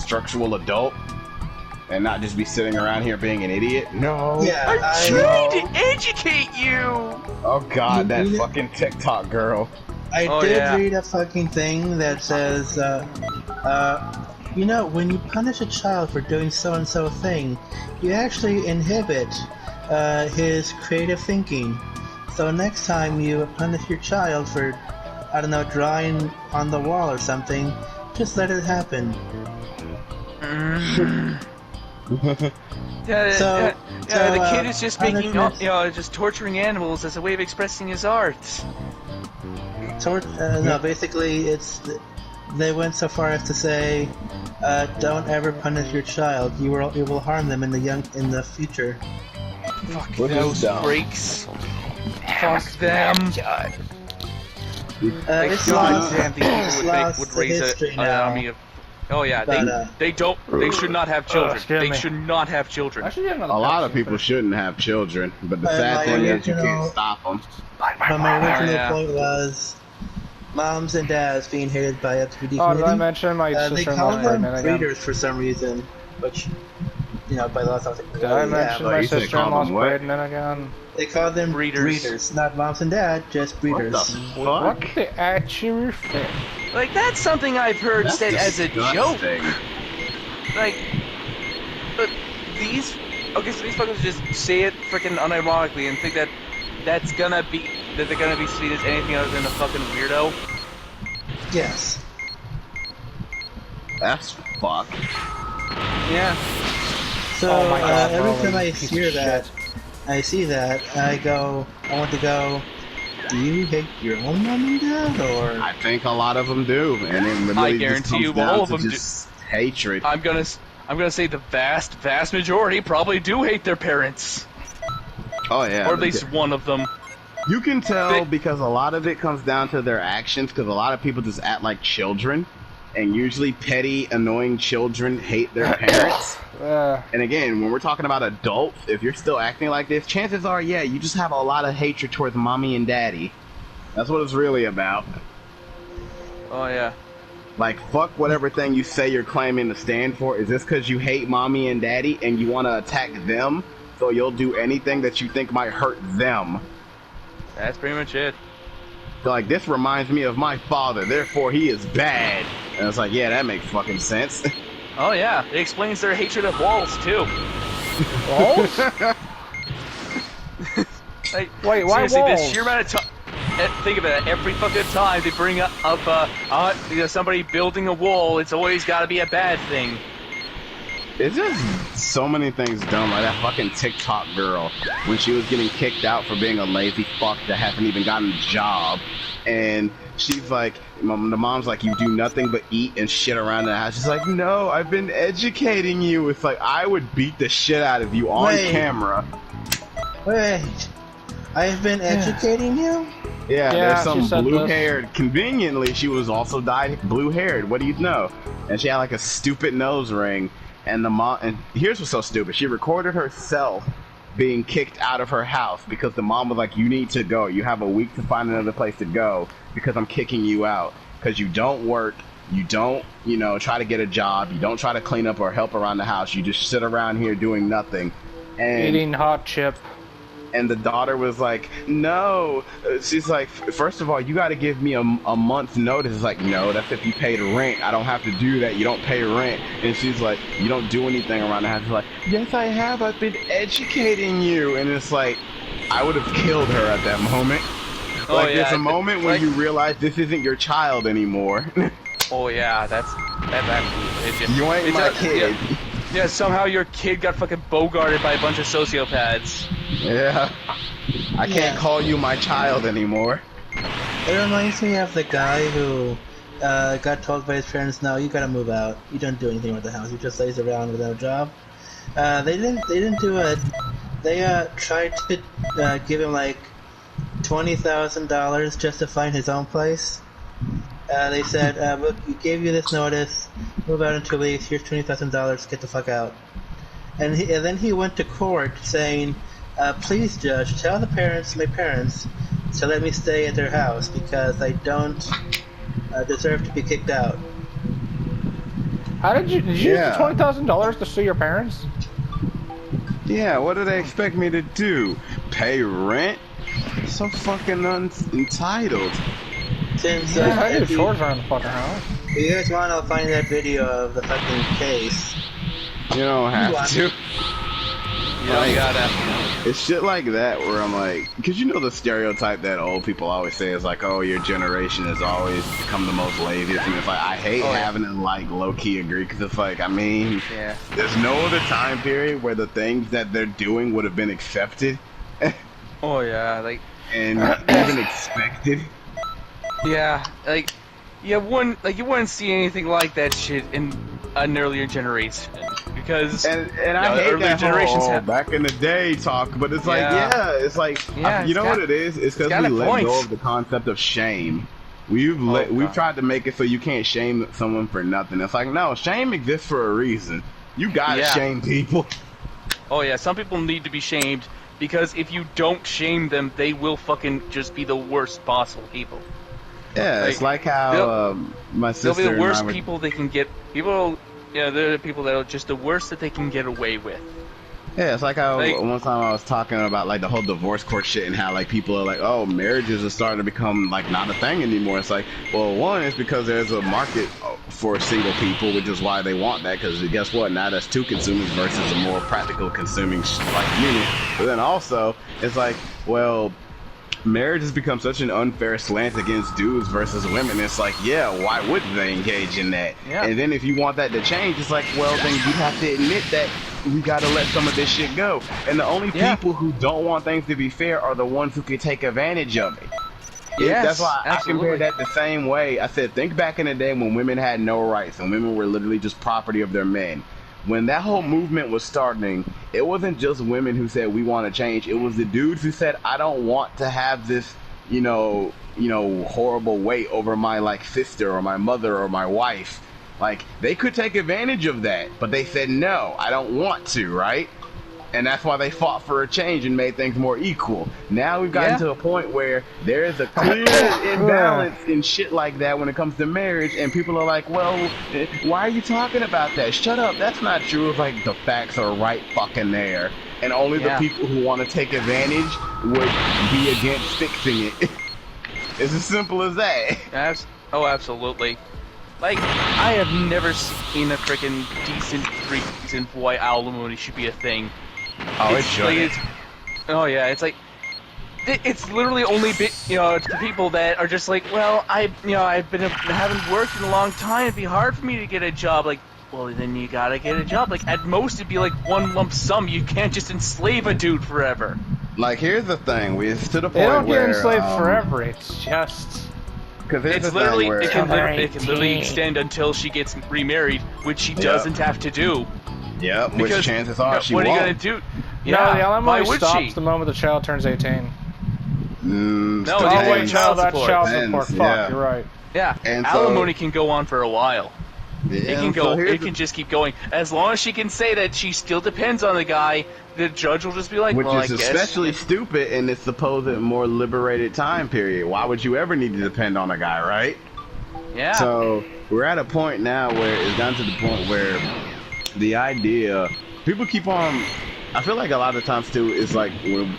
structural adult and not just be sitting around here being an idiot. No. Yeah, I'm trying to educate you! Oh god, that fucking TikTok girl. I did read a fucking thing that says, you know, when you punish a child for doing so-and-so thing, you actually inhibit his creative thinking. So next time you punish your child for, I don't know, drawing on the wall or something, just let it happen. The kid is just making, just torturing animals as a way of expressing his art. No, basically, they went so far as to say, don't ever punish your child. You will harm them in the future. Fuck those freaks. Fuck them. It's God lost, damn, these people would raise an army of. Oh yeah, they should not have children. They should not have children. A lot of people shouldn't have children, but the sad thing is you can't stop them. But my original point was moms and dads being hated by LGBT community. Oh, did I mention my sister-in-law's They call them pregnant again? breeders for some reason, which, you know, by law, something. Did I mention my sister-in-law's pregnant again? They call them breeders. Not moms and dad, just breeders. What the actual thing? Like, that's something I've heard said as a joke. Like, but these... Okay, so these fuckers just say it freaking unironically and think that they're gonna be seen as anything other than a fucking weirdo. Yes. That's fucked. Yeah. So, every time I hear that, I see that, I want to go, do you hate your own mom and dad, or? I think a lot of them do, and it really I guarantee you, all of them do. Hatred. I'm gonna say the vast majority probably do hate their parents. Oh yeah. Or at least one of them. You can tell because a lot of it comes down to their actions, because a lot of people just act like children, and usually petty, annoying children hate their parents. And again, when we're talking about adults, if you're still acting like this, chances are, yeah, you just have a lot of hatred towards mommy and daddy. That's what it's really about. Oh yeah. Like, fuck whatever thing you say you're claiming to stand for. Is this because you hate mommy and daddy and you want to attack them, so you'll do anything that you think might hurt them? That's pretty much it. So, like, this reminds me of my father, therefore he is bad. And it's like, yeah, that makes fucking sense. Oh yeah, it explains their hatred of walls too. Walls? Like, wait, why seriously, walls? this sheer amount of time. Think of it. Every fucking time they bring up somebody building a wall, it's always got to be a bad thing. It's just so many things dumb, like that fucking TikTok girl when she was getting kicked out for being a lazy fuck that hasn't even gotten a job, and she's like, the mom's like, you do nothing but eat and shit around the house. She's like, no, I've been educating you. It's like, I would beat the shit out of you on camera. Wait, I've been educating you? Yeah, there's some blue-haired. Conveniently, she was also dyed blue-haired. What do you know? And she had like a stupid nose ring. And the mom, and here's what's so stupid. She recorded herself being kicked out of her house because the mom was like, you need to go. You have a week to find another place to go because I'm kicking you out. Because you don't work, you don't, try to get a job, you don't try to clean up or help around the house. You just sit around here doing nothing. And eating hot chip. And the daughter was like, no. She's like, first of all, you got to give me a month's notice. It's like, no, that's if you pay the rent. I don't have to do that. You don't pay rent. And she's like, you don't do anything around the house. She's like, yes, I have. I've been educating you. And it's like, I would have killed her at that moment. Oh, like, yeah, there's a moment when you realize this isn't your child anymore. Oh, yeah, that's you ain't my kid. Yeah, somehow your kid got fucking bogarted by a bunch of sociopaths. Yeah. I can't call you my child anymore. It reminds me of the guy who got told by his parents, no, you gotta move out. You don't do anything with the house. You just lays around without a job. They didn't do it. They tried to give him like $20,000 just to find his own place. They said, look, we gave you this notice, move out in 2 weeks, here's $20,000, get the fuck out. And then he went to court saying, please judge, tell my parents, to let me stay at their house because I don't deserve to be kicked out. How did you use the $20,000 to sue your parents? Yeah, what do they expect me to do? Pay rent? So fucking entitled. Since I do chores around the fucking house. if you guys want to find that video of the fucking case, You don't have to. You don't gotta. It's shit like that where I'm like, because you know the stereotype that old people always say is like, oh, your generation has always become the most laziest, and it's like, I hate having to like low-key agree, because it's like, I mean, there's no other time period where the things that they're doing would have been accepted. Oh yeah, like, and even expected. Yeah, like, you wouldn't see anything like that shit in an earlier generation, because and I hate earlier that generations whole have back in the day talk, but it's like it's like you know what it is? It's because we let go of the concept of shame. We've tried to make it so you can't shame someone for nothing. It's like, no, shame exists for a reason. You gotta shame people. Oh yeah, some people need to be shamed, because if you don't shame them, they will fucking just be the worst possible people. Yeah, it's like how my sister. They'll be the worst people they can get. They're the people that are just the worst that they can get away with. Yeah, it's like how one time I was talking about like the whole divorce court shit and how like people are like, oh, marriages are starting to become like not a thing anymore. It's like, well, one is because there's a market for single people, which is why they want that, because guess what? Now that's two consumers versus a more practical consuming like unit. But then also, it's like, well, marriage has become such an unfair slant against dudes versus women. It's like, yeah, why wouldn't they engage in that? Yeah. And then if you want that to change, it's like, well, then you have to admit that we gotta let some of this shit go. And the only people who don't want things to be fair are the ones who can take advantage of it. Yes, that's why I compare that the same way. I said, think back in the day when women had no rights and women were literally just property of their men. When that whole movement was starting, it wasn't just women who said we want to change. It was the dudes who said, I don't want to have this, horrible weight over my like sister or my mother or my wife. Like, they could take advantage of that, but they said, no, I don't want to, right? And that's why they fought for a change and made things more equal. Now we've gotten to a point where there is a clear imbalance in shit like that when it comes to marriage, and people are like, well, why are you talking about that? Shut up, that's not true. It's like, the facts are right fucking there. And only the people who want to take advantage would be against fixing it. It's as simple as that. Oh, absolutely. Like, I have never seen a freaking decent reason why alimony should be a thing. Oh, it should. It's like, it's literally only it's the people that are just like, well, haven't worked in a long time. It'd be hard for me to get a job. Like, well, then you gotta get a job. Like, at most, it'd be like one lump sum. You can't just enslave a dude forever. Like, here's the thing. It's to the point they don't where get enslaved forever. It's just. It's literally it can literally extend until she gets remarried, which she doesn't have to do. Yep, which chances are she won't. What are you gonna do? No, the alimony stops the moment the child turns 18. No, it's child support. Fuck, you're right. Yeah, and alimony can go on for a while. Yeah, it can go. It can just keep going as long as she can say that she still depends on the guy. The judge will just be like, which well, is especially stupid in this supposed more liberated time period. Why would you ever need to depend on a guy, right? Yeah. So we're at a point now where it's down to the point where the idea people keep on. I feel like a lot of times too is like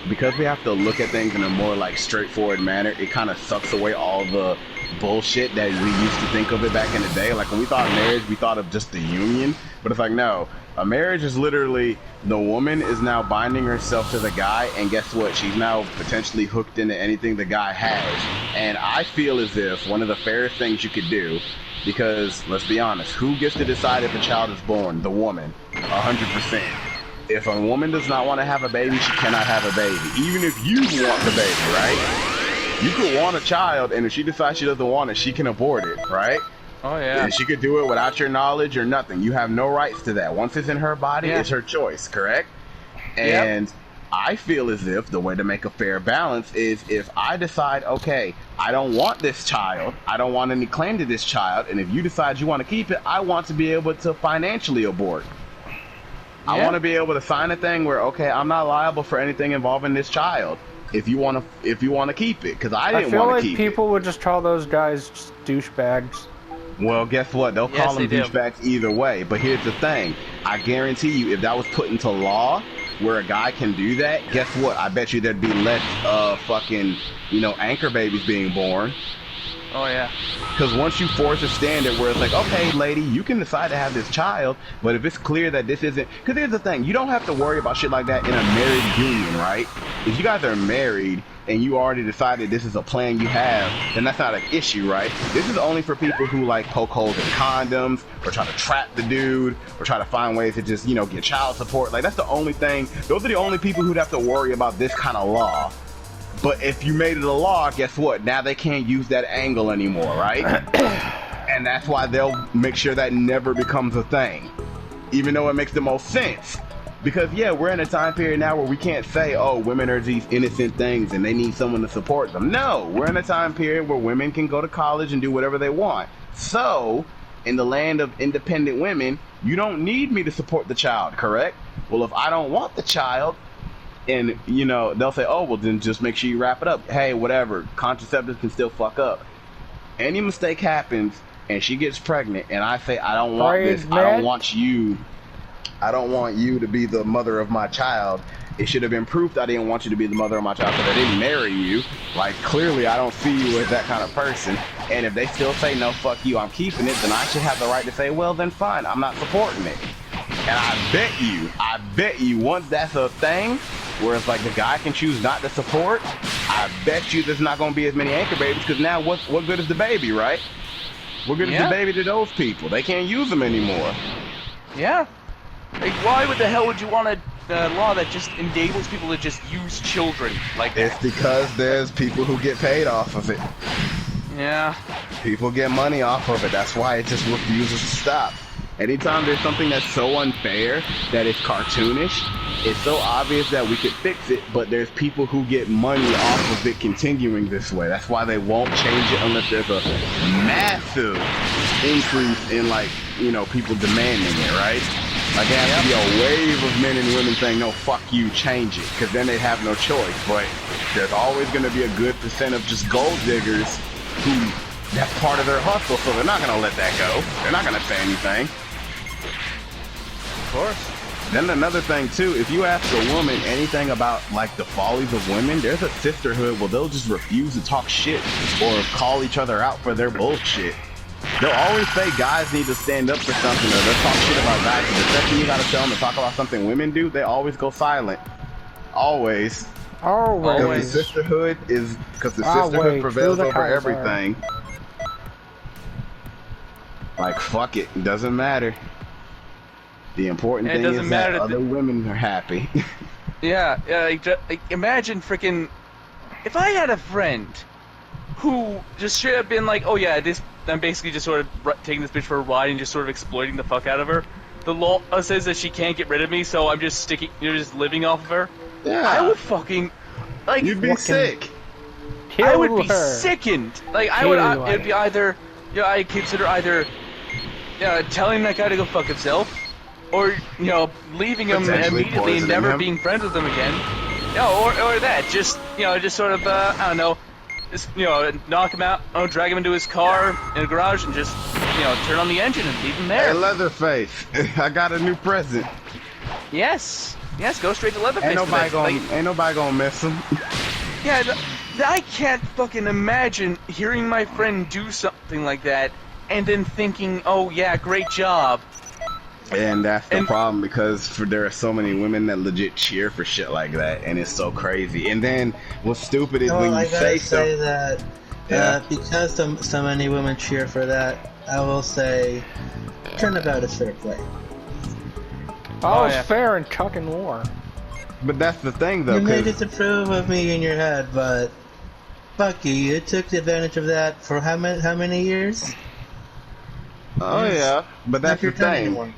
because we have to look at things in a more like straightforward manner. It kind of sucks away all the bullshit that we used to think of it back in the day. Like when we thought marriage, we thought of just the union, but it's like no. A marriage is literally the woman is now binding herself to the guy, and guess what? She's now potentially hooked into anything the guy has. And I feel as if one of the fairest things you could do, because let's be honest, who gets to decide if a child is born? The woman, 100%. If a woman does not want to have a baby, she cannot have a baby. Even if you want the baby, right? You could want a child, and if she decides she doesn't want it, she can abort it, right? Oh, yeah. And she could do it without your knowledge or nothing. You have no rights to that. Once it's in her body, it's her choice, correct? And I feel as if the way to make a fair balance is if I decide, okay, I don't want this child, I don't want any claim to this child, and if you decide you want to keep it, I want to be able to financially abort. I want to be able to sign a thing where, okay, I'm not liable for anything involving this child if you want to keep it, because I didn't want to keep it. I feel like people would just call those guys douchebags. Well, guess what? They'll call them douchebags either way. But here's the thing. I guarantee you, if that was put into law where a guy can do that, guess what? I bet you there'd be less fucking, anchor babies being born. Oh, yeah. Because once you force a standard where it's like, okay, lady, you can decide to have this child, but if it's clear that this isn't... Because here's the thing. You don't have to worry about shit like that in a married union, right? If you guys are married and you already decided this is a plan you have, then that's not an issue, right? This is only for people who, like, poke holes in condoms or try to trap the dude or try to find ways to just, get child support. Like, that's the only thing. Those are the only people who'd have to worry about this kind of law. But if you made it a law, guess what? Now they can't use that angle anymore, right? And that's why they'll make sure that never becomes a thing. Even though it makes the most sense. Because, yeah, we're in a time period now where we can't say, oh, women are these innocent things and they need someone to support them. No, we're in a time period where women can go to college and do whatever they want. So, in the land of independent women, you don't need me to support the child, correct? Well, if I don't want the child... And, they'll say, oh, well, then just make sure you wrap it up. Hey, whatever. Contraceptives can still fuck up. Any mistake happens, and she gets pregnant, and I say, I don't want this. I don't want you to be the mother of my child. It should have been proof that I didn't want you to be the mother of my child because I didn't marry you. Like, clearly, I don't see you as that kind of person. And if they still say, no, fuck you, I'm keeping it, then I should have the right to say, well, then fine, I'm not supporting it. And I bet you, once that's a thing, where it's like the guy can choose not to support, I bet you there's not going to be as many anchor babies, because now what good is the baby, right? What good is the baby to those people? They can't use them anymore. Yeah. Like, why the hell would you want a law that just enables people to just use children like that? It's because there's people who get paid off of it. Yeah. People get money off of it. That's why it just refuses to stop. Anytime there's something that's so unfair that it's cartoonish, it's so obvious that we could fix it, but there's people who get money off of it continuing this way. That's why they won't change it unless there's a massive increase in, like, people demanding it, right? Like, there has to be a wave of men and women saying, no, fuck you, change it, because then they'd have no choice. But there's always going to be a good percent of just gold diggers who, that's part of their hustle, so they're not going to let that go. They're not going to say anything. Of course. Then another thing too, if you ask a woman anything about like the follies of women, there's a sisterhood where they'll just refuse to talk shit or call each other out for their bullshit. They'll always say guys need to stand up for something, or they'll talk shit about guys, but the second you gotta tell them to talk about something women do, they always go silent. Always. Because the sisterhood prevails over everything. Like, fuck it, it doesn't matter. The important thing is that other women are happy. Yeah, like, imagine freaking... If I had a friend who just straight up been like, oh yeah, I'm basically just sort of taking this bitch for a ride and just sort of exploiting the fuck out of her. The law says that she can't get rid of me, so I'm just just living off of her. Yeah. I would fucking... Like, you'd be sick. I would be sickened. Like, it'd be either... I consider either telling that guy to go fuck himself, or, leaving him immediately and never being friends with him again. Or that. Just sort of, I don't know, just, knock him out, drag him into his car in a garage and just, turn on the engine and leave him there. Hey, Leatherface, I got a new present. Yes, go straight to Leatherface. Ain't nobody gonna miss him. Yeah, I can't fucking imagine hearing my friend do something like that and then thinking, oh yeah, great job. And that's the problem, because there are so many women that legit cheer for shit like that, and it's so crazy. And then what's stupid is when you say that because so many women cheer for that, I will say turnabout is fair play. It's fair in Chuck and War. But that's the thing, though. You made it to prove of me in your head, but fuck you took advantage of that for how many years? Oh yeah, but that's the thing.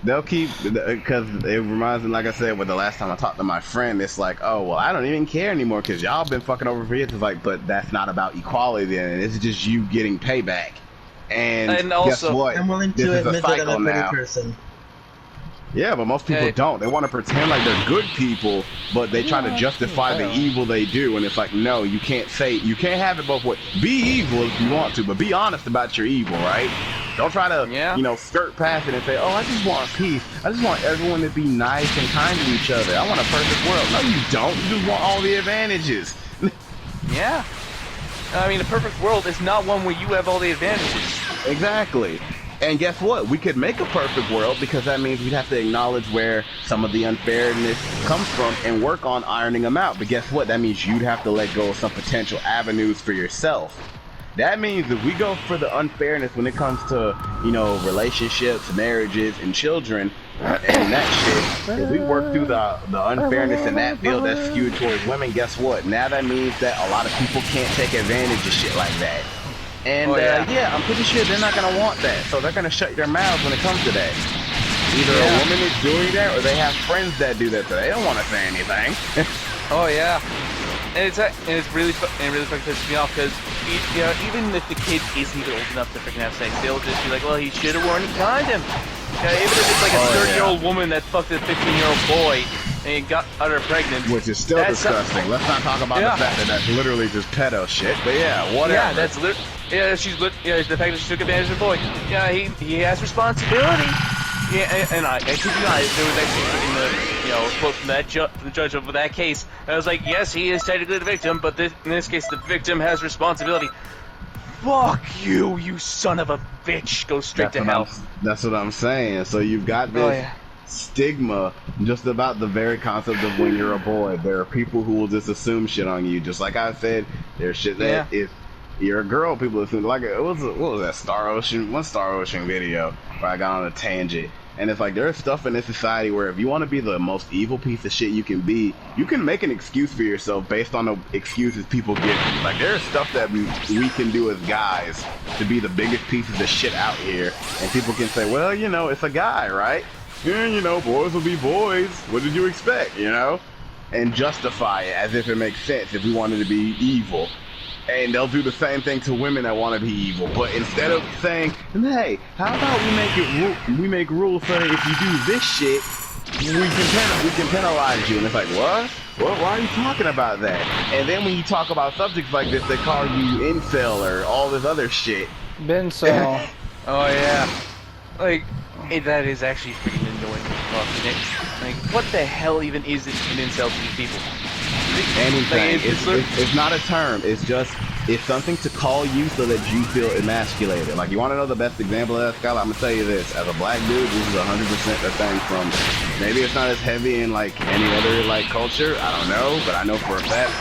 They'll keep, because it reminds me, like I said, with the last time I talked to my friend, it's like, oh, well, I don't even care anymore because y'all been fucking over for years. It's like, but that's not about equality then. It's just you getting payback. And also, guess what? I'm willing to admit that I'm a pretty person. Yeah, but most people don't. They want to pretend like they're good people, but they try to justify the evil they do. And it's like, no, you can't have it both ways. Be evil if you want to, but be honest about your evil, right? Don't try to, skirt past it and say, oh, I just want peace. I just want everyone to be nice and kind to each other. I want a perfect world. No, you don't. You just want all the advantages. Yeah. I mean, a perfect world is not one where you have all the advantages. Exactly. And guess what? We could make a perfect world because that means we'd have to acknowledge where some of the unfairness comes from and work on ironing them out. But guess what? That means you'd have to let go of some potential avenues for yourself. That means if we go for the unfairness when it comes to, relationships, marriages, and children, and that shit, if we work through the unfairness in that field that's skewed towards women, guess what? Now that means that a lot of people can't take advantage of shit like that. And I'm pretty sure they're not going to want that. So they're going to shut their mouths when it comes to that. Either a woman is doing that or they have friends that do that, so they don't want to say anything. Oh, yeah. And it's really fucking pisses me off because, even if the kid isn't even old enough to freaking have sex, they'll just be like, well, he should have worn a condom. Even if it's like a 30-year-old woman that fucked a 15-year-old boy and got her pregnant. Which is still disgusting. Let's not talk about the fact that that's literally just pedo shit. But whatever. Yeah, that's literally... Yeah, the fact that she took advantage of the boy. Yeah, he has responsibility. Yeah, and I kid you not, there was actually in the quote from the judge of that case. I was like, yes, he is technically the victim, but in this case, the victim has responsibility. Fuck you, you son of a bitch! Go straight to hell. That's what I'm saying. So you've got this stigma just about the very concept of when you're a boy. There are people who will just assume shit on you. Just like I said, there's shit that if you're a girl, people assume, like, what was that Star Ocean video where I got on a tangent. And it's like, there's stuff in this society where if you want to be the most evil piece of shit you can be, you can make an excuse for yourself based on the excuses people give you. Like, there's stuff that we can do as guys to be the biggest pieces of shit out here. And people can say, well, it's a guy, right? Yeah, boys will be boys. What did you expect, And justify it as if it makes sense if we wanted to be evil. And they'll do the same thing to women that want to be evil. But instead of saying, hey, how about we make rules so that if you do this shit, we can penalize you. And it's like, what? Why are you talking about that? And then when you talk about subjects like this, they call you incel or all this other shit. Bencel. Oh yeah. Like, that is actually freaking annoying. Like, what the hell even is an incel to these people? Anything. It's not a term. It's something to call you so that you feel emasculated. Like, you want to know the best example of that, Skylar? I'm gonna tell you this. As a black dude, this is 100% a thing from. Maybe it's not as heavy in like any other like culture. I don't know, but I know for a fact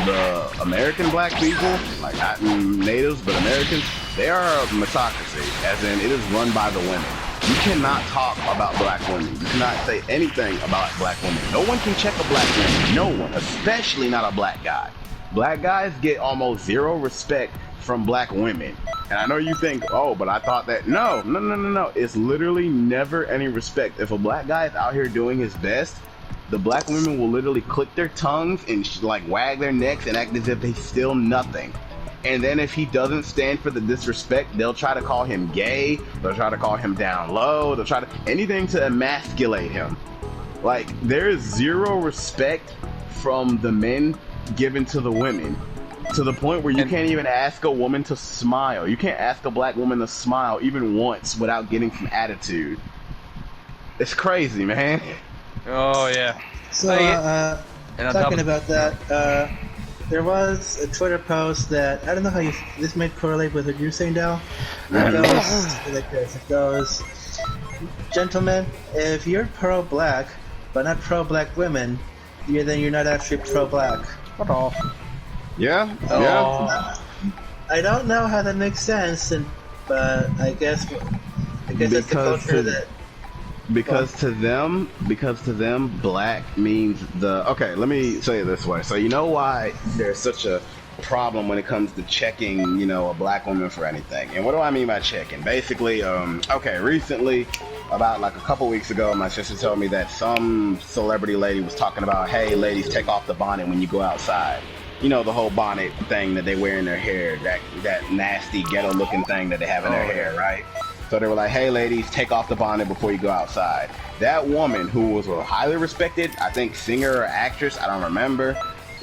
the American black people, like not natives but Americans, they are a misocracy. As in, it is run by the women. You cannot talk about black women. You cannot say anything about black women. No one can check a black woman. No one, especially not a black guy. Black guys get almost zero respect from black women. And I know you think, oh, but I thought that. No. It's literally never any respect. If a black guy is out here doing his best, the black women will literally click their tongues and like wag their necks and act as if they still nothing. And then if he doesn't stand for the disrespect, they'll try to call him gay, they'll try to call him down low, they'll try to anything to emasculate him. Like, there is zero respect from the men given to the women, to the point where you can't even ask a woman to smile. You can't ask a black woman to smile even once without getting some attitude. It's crazy, man. Oh yeah. So talking about that, there was a Twitter post that, I don't know how this might correlate with what you're saying, Dal. It goes, gentlemen, if you're pro-black, but not pro-black women, then you're not actually pro-black. What off? Yeah. I don't know how that makes sense, but I guess that's the culture that... Because to them, black means okay, let me say it this way. So you know why there's such a problem when it comes to checking, a black woman for anything. And what do I mean by checking? Basically, recently, about like a couple weeks ago, my sister told me that some celebrity lady was talking about, hey, ladies, take off the bonnet when you go outside. The whole bonnet thing that they wear in their hair, that nasty ghetto-looking thing that they have in their hair, right? So they were like, hey, ladies, take off the bonnet before you go outside. That woman, who was a highly respected, I think, singer or actress, I don't remember,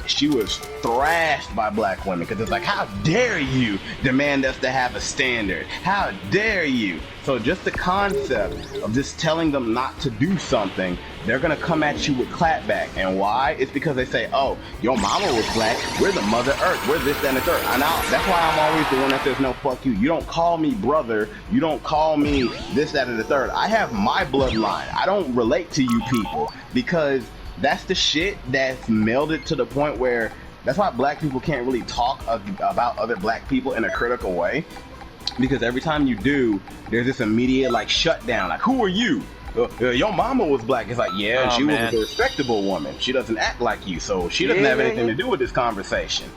she was thrashed by black women because it's like, how dare you demand us to have a standard? How dare you? So just the concept of just telling them not to do something, they're gonna come at you with clapback. And why? It's because they say, oh, your mama was black, we're the mother earth, we're this, that, and the third. And that's why I'm always the one that says, no, fuck you. You don't call me brother, you don't call me this, that, and the third. I have my bloodline. I don't relate to you people, because that's the shit that's melded to the point where that's why black people can't really talk about other black people in a critical way, because every time you do, there's this immediate like shutdown. Like, who are you? Your mama was black. It's like, yeah, she was a respectable woman. She doesn't act like you, so she doesn't have anything to do with this conversation.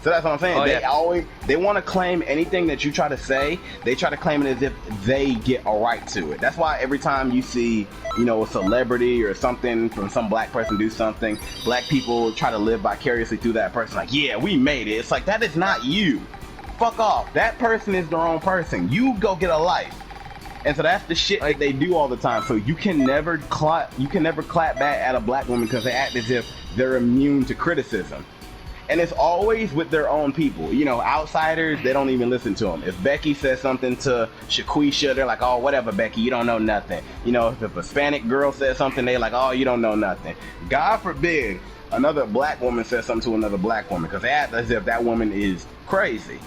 So that's what I'm saying. They want to claim anything that you try to say. They try to claim it as if they get a right to it. That's why every time you see, you know, a celebrity or something from some black person do something, black people try to live vicariously through that person. Like, yeah, we made it. It's like, that is not you. Fuck off. That person is their own person. You go get a life. And so that's the shit that they do all the time. So you can never clap back at a black woman because they act as if they're immune to criticism. And it's always with their own people. You know, outsiders, they don't even listen to them. If Becky says something to Shaquisha, they're like, oh, whatever, Becky, you don't know nothing. You know, if a Hispanic girl says something, they're like, oh, you don't know nothing. God forbid another black woman says something to another black woman, because they act as if that woman is crazy.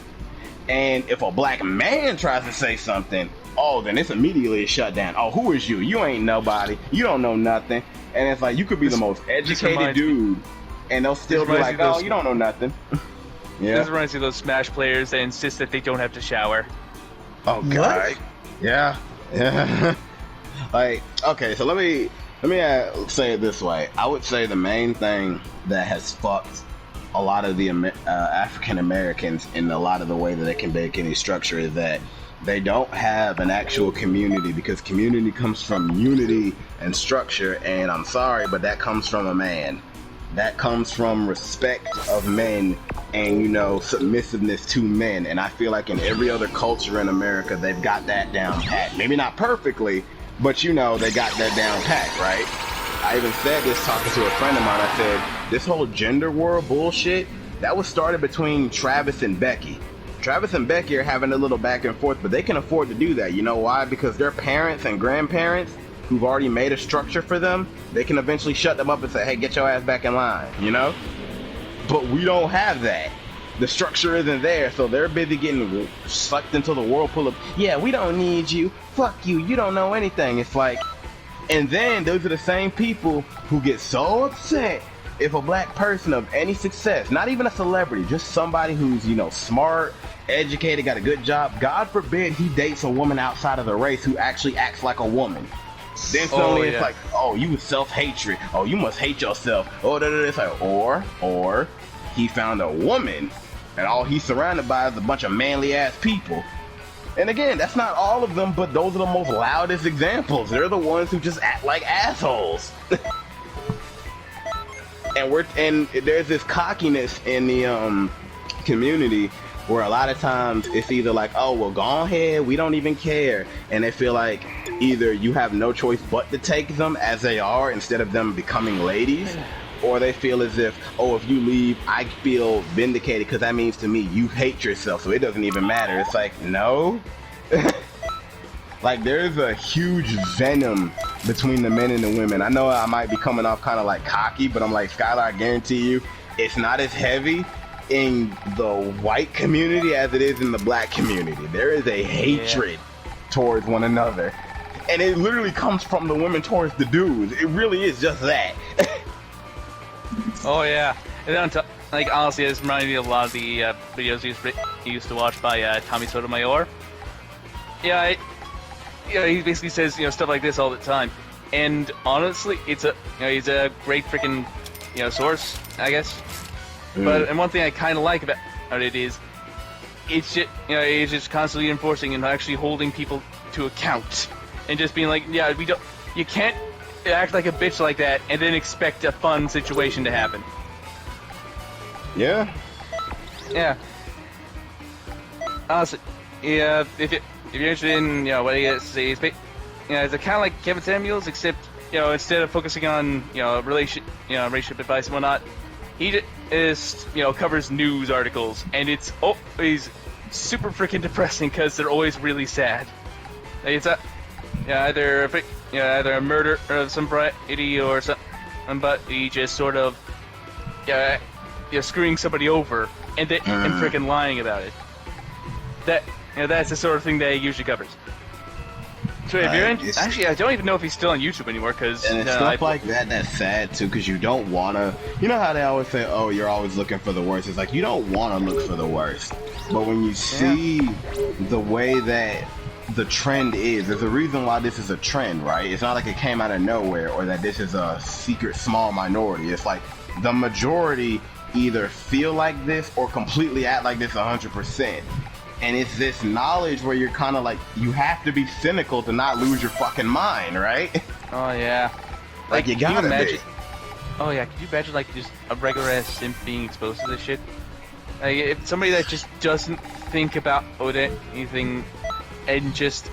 And if a black man tries to say something, oh, then it's immediately a shutdown. Oh, who is you? You ain't nobody. You don't know nothing. And it's like, you could be the most educated dude, and they'll still be like, oh, you don't know nothing. Yeah. This reminds me of those Smash players that insist that they don't have to shower. Oh, God. What? Yeah. Yeah. Like, okay, so let me say it this way. I would say the main thing that has fucked a lot of the African Americans in a lot of the way that they can make any structure is that they don't have an actual community, because community comes from unity and structure, and I'm sorry, but that comes from a man. That comes from respect of men and, you know, submissiveness to men. And I feel like in every other culture in America, they've got that down pat. Maybe not perfectly, but, you know, they got that down pat, right? I even said this talking to a friend of mine. I said, this whole gender war bullshit, that was started between Travis and Becky. Travis and Becky are having a little back and forth, but they can afford to do that. You know why? Because their parents and grandparents who've already made a structure for them, they can eventually shut them up and say, hey, get your ass back in line, you know? But we don't have that. The structure isn't there, so they're busy getting sucked into the whirlpool of, yeah, we don't need you, fuck you, you don't know anything. It's like, and then those are the same people who get so upset if a black person of any success, not even a celebrity, just somebody who's, you know, smart, educated, got a good job, God forbid he dates a woman outside of the race who actually acts like a woman. Then suddenly it's like, oh, you self-hatred. Oh, you must hate yourself. Oh, it's like, or he found a woman and all he's surrounded by is a bunch of manly-ass people. And again, that's not all of them, but those are the most loudest examples. They're the ones who just act like assholes. And there's this cockiness in the community where a lot of times it's either like, oh, well, go ahead, we don't even care. And they feel like either you have no choice but to take them as they are instead of them becoming ladies, or they feel as if, oh, if you leave, I feel vindicated because that means to me you hate yourself, so it doesn't even matter. It's like, no. Like, there's a huge venom between the men and the women. I know I might be coming off kind of like cocky, but I'm like, Skylar, I guarantee you, it's not as heavy in the white community as it is in the black community. There is a hatred towards one another. And it literally comes from the women towards the dudes. It really is just that. Oh, yeah. And then, like, honestly, this reminded me of a lot of the videos you used to watch by Tommy Sotomayor. Yeah, he basically says, you know, stuff like this all the time. And honestly, it's he's a great freaking, you know, source, I guess. But and one thing I kind of like about it is, it's just, you know, it's just constantly enforcing and actually holding people to account, and just being like, yeah, you can't act like a bitch like that and then expect a fun situation to happen. Yeah. Yeah. Honestly, yeah. If you're interested in, you know, what he has to say, you know, it's kind of like Kevin Samuels, except, you know, instead of focusing on, you know, relationship advice and whatnot, he is, covers news articles, and it's always super freaking depressing because they're always really sad. Like, it's either a murder of somebody or somebody just sort of screwing somebody over and freaking lying about it. That's the sort of thing that he usually covers. So if you're actually, I don't even know if he's still on YouTube anymore, because... And it's stuff like that that's sad, too, because you don't want to... You know how they always say, oh, you're always looking for the worst? It's like, you don't want to look for the worst. But when you see the way that the trend is, there's a reason why this is a trend, right? It's not like it came out of nowhere, or that this is a secret small minority. It's like the majority either feel like this or completely act like this 100%. And it's this knowledge where you're kind of like, you have to be cynical to not lose your fucking mind, right? Oh, yeah. Like you gotta be. Oh, yeah. Could you imagine, like, just a regular ass simp being exposed to this shit? Like, if somebody that just doesn't think about anything and just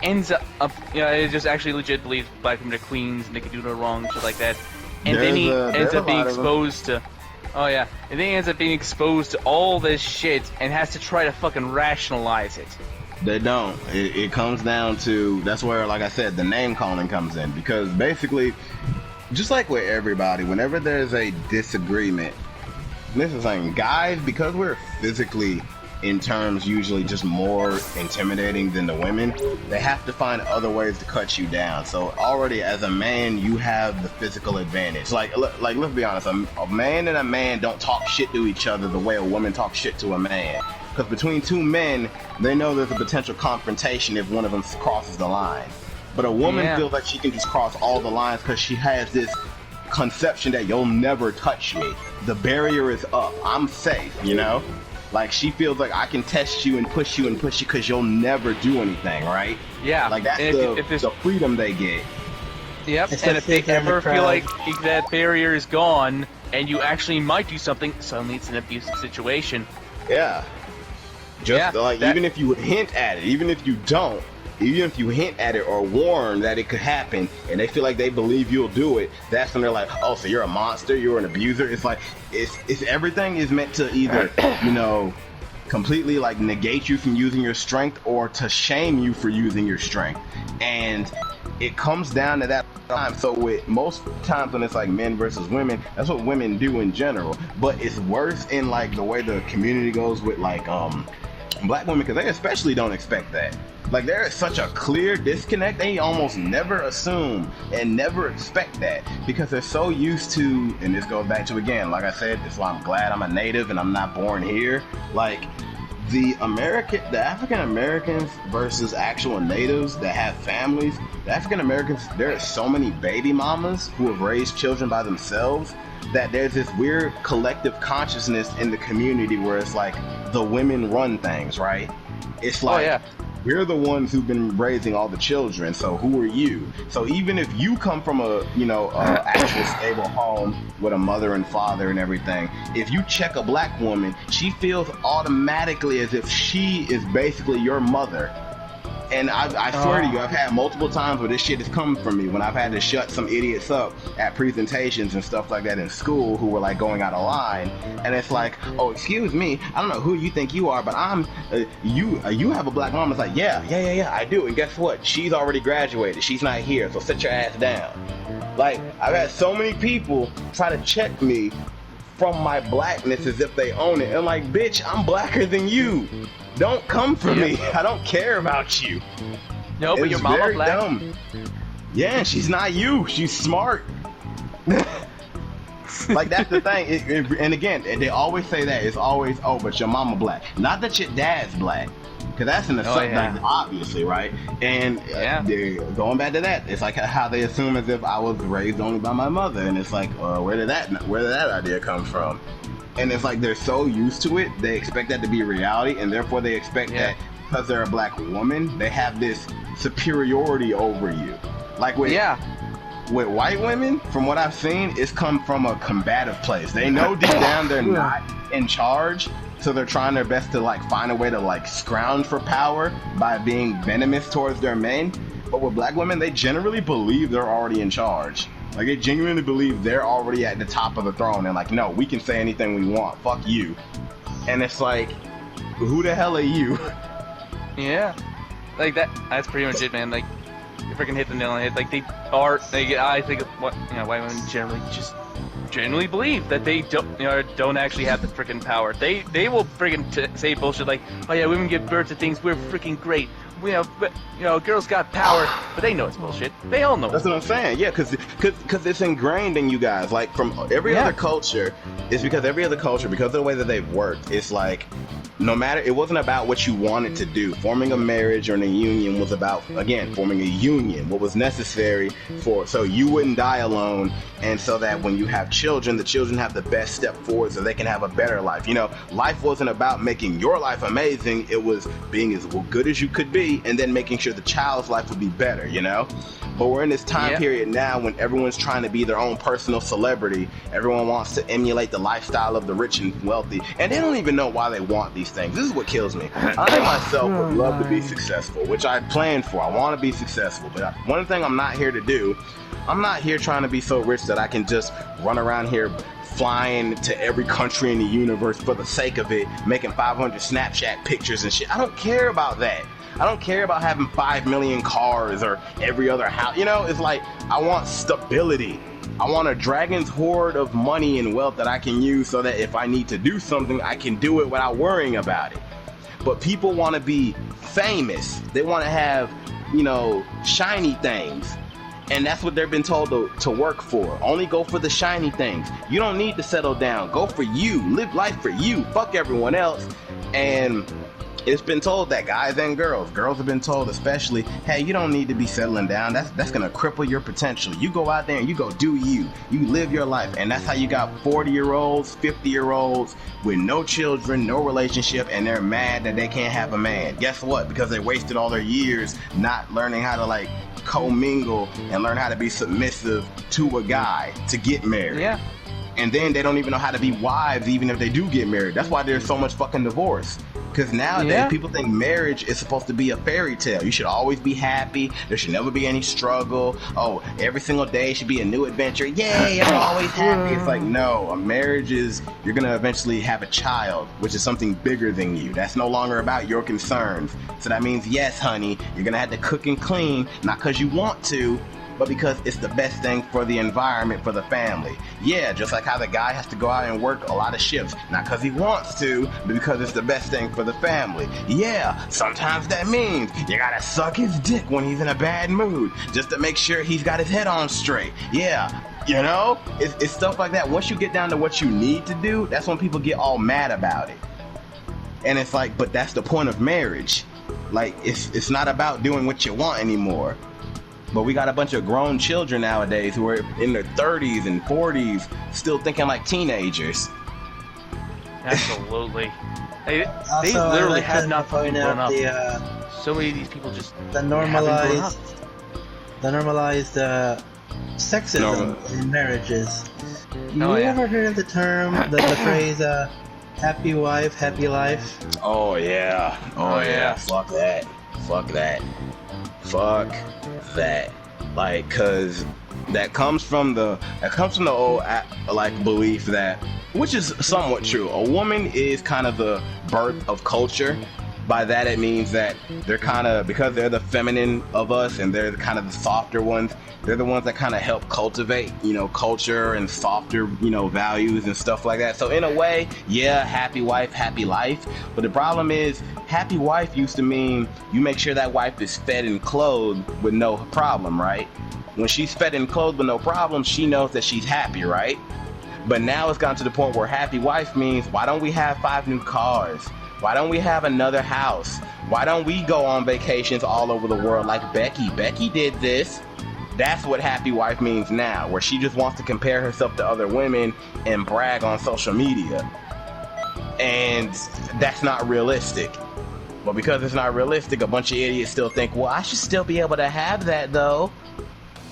ends up, it just actually legit believes black women are queens and they can do no wrong, shit like that. And then he ends up being exposed to... Oh yeah, and then he ends up being exposed to all this shit and has to try to fucking rationalize it. They don't. It comes down to, that's where, like I said, the name calling comes in. Because basically, just like with everybody, whenever there's a disagreement, this is saying, guys, because we're physically, in terms, usually just more intimidating than the women, they have to find other ways to cut you down. So already as a man, you have the physical advantage. Like let's be honest, a man and a man don't talk shit to each other the way a woman talks shit to a man. Because between two men, they know there's a potential confrontation if one of them crosses the line. But a woman feels like she can just cross all the lines because she has this conception that you'll never touch me. The barrier is up. I'm safe, Like, she feels like I can test you and push you because you'll never do anything, right? Yeah. Like, that's the freedom they get. Yep, and if they ever feel like that barrier is gone and you actually might do something, suddenly it's an abusive situation. Yeah. Even if you would hint at it, even if you don't, even if you hint at it or warn that it could happen and they feel like they believe you'll do it, that's when they're like, oh, so you're a monster, you're an abuser. It's like, it's everything is meant to either, completely like negate you from using your strength or to shame you for using your strength. And it comes down to that time. So with most times when it's like men versus women, that's what women do in general. But it's worse in like the way the community goes with like black women, because they especially don't expect that. Like, there is such a clear disconnect. They almost never assume and never expect that because they're so used to, and this goes back to, again, like I said, this is why I'm glad I'm a native and I'm not born here. Like, the African Americans versus actual natives that have families, the African Americans, there are so many baby mamas who have raised children by themselves that there's this weird collective consciousness in the community where it's like the women run things, right? It's like, we're the ones who've been raising all the children, so who are you? So even if you come from a actual stable home with a mother and father and everything, if you check a black woman, she feels automatically as if she is basically your mother. And I swear to you, I've had multiple times where this shit has come from me when I've had to shut some idiots up at presentations and stuff like that in school who were like going out of line. And it's like, oh, excuse me, I don't know who you think you are, but I'm, you have a black mom. It's like, yeah, I do. And guess what? She's already graduated. She's not here, so sit your ass down. Like, I've had so many people try to check me from my blackness as if they own it. And like, bitch, I'm blacker than you. Don't come for me. I don't care about you. No, but your mama black. Dumb. Yeah, she's not you. She's smart. Like, that's the thing. And again, they always say that. It's always, oh, but your mama black. Not that your dad's black. Because that's an assumption, obviously, right? And going back to that, it's like how they assume as if I was raised only by my mother. And it's like, where did that idea come from? And it's like they're so used to it, they expect that to be reality, and therefore they expect that because they're a black woman, they have this superiority over you. Like with white women, from what I've seen, it's come from a combative place. They know deep down they're not in charge, so they're trying their best to like find a way to like scrounge for power by being venomous towards their men. But with black women, they generally believe they're already in charge. Like, they genuinely believe they're already at the top of the throne. And like, no, we can say anything we want. Fuck you. And it's like, who the hell are you? Yeah. Like, that's pretty much it, man. Like, you freaking hit the nail on the head. Like, I think what, white women generally believe that they don't actually have the freaking power. They will freaking say bullshit like, oh yeah, women give birth to things, we're freaking great. Girls got power, but they know it's bullshit. They all know. That's what I'm saying. Yeah, because it's ingrained in you guys. Like, from every other culture, it's because every other culture, because of the way that they've worked, it's like, no matter, it wasn't about what you wanted to do. Forming a marriage or a union was about, again, forming a union, what was necessary so you wouldn't die alone, and so that when you have children, the children have the best step forward so they can have a better life. Life wasn't about making your life amazing, it was being as good as you could be, and then making sure the child's life would be better, But we're in this time period now when everyone's trying to be their own personal celebrity. Everyone wants to emulate the lifestyle of the rich and wealthy, and they don't even know why they want these things. This is what kills me. I myself would love to be successful, which I planned for. I want to be successful, but one thing I'm not here to do, I'm not here trying to be so rich that I can just run around here flying to every country in the universe for the sake of it, making 500 Snapchat pictures and shit. I don't care about that. I don't care about having 5 million cars or every other house. It's like, I want stability. I want a dragon's hoard of money and wealth that I can use so that if I need to do something, I can do it without worrying about it. But people want to be famous. They want to have, shiny things. And that's what they've been told to work for. Only go for the shiny things. You don't need to settle down. Go for you. Live life for you. Fuck everyone else. And it's been told that guys and girls have been told especially, hey, you don't need to be settling down. That's gonna cripple your potential. You go out there and you go do you live your life. And that's how you got 40-year-olds, 50-year-olds with no children, no relationship, and they're mad that they can't have a man. Guess what? Because they wasted all their years not learning how to commingle and learn how to be submissive to a guy to get married. Yeah. And then they don't even know how to be wives even if they do get married. That's why there's so much fucking divorce. Because nowadays people think marriage is supposed to be a fairy tale. You should always be happy. There should never be any struggle. Oh, every single day should be a new adventure. Yay, I'm always happy. It's like, no, a marriage is, you're going to eventually have a child, which is something bigger than you. That's no longer about your concerns. So that means, yes, honey, you're going to have to cook and clean, not because you want to, but because it's the best thing for the environment, for the family. Yeah, just like how the guy has to go out and work a lot of shifts, not because he wants to, but because it's the best thing for the family. Yeah, sometimes that means you gotta suck his dick when he's in a bad mood, just to make sure he's got his head on straight. Yeah, it's stuff like that. Once you get down to what you need to do, that's when people get all mad about it. And it's like, but that's the point of marriage. Like, it's not about doing what you want anymore. But we got a bunch of grown children nowadays who are in their 30s and 40s still thinking like teenagers. Absolutely. They literally have not fucking grown up. So many of these people just the normalized sexism in marriages. You ever heard of the term, the phrase, happy wife, happy life? Oh yeah. Fuck that. Like, cause that comes from the old belief that, which is somewhat true, a woman is kind of the birth of culture. By that it means that they're kind of, because they're the feminine of us and they're kind of the softer ones, they're the ones that kind of help cultivate, culture and softer, values and stuff like that. So in a way, yeah, happy wife, happy life. But the problem is, happy wife used to mean you make sure that wife is fed and clothed with no problem, right? When she's fed and clothed with no problem, she knows that she's happy, right? But now it's gotten to the point where happy wife means, why don't we have 5 new cars? Why don't we have another house? Why don't we go on vacations all over the world like Becky? Becky did this. That's what happy wife means now, where she just wants to compare herself to other women and brag on social media. And that's not realistic. But because it's not realistic, a bunch of idiots still think, well, I should still be able to have that though.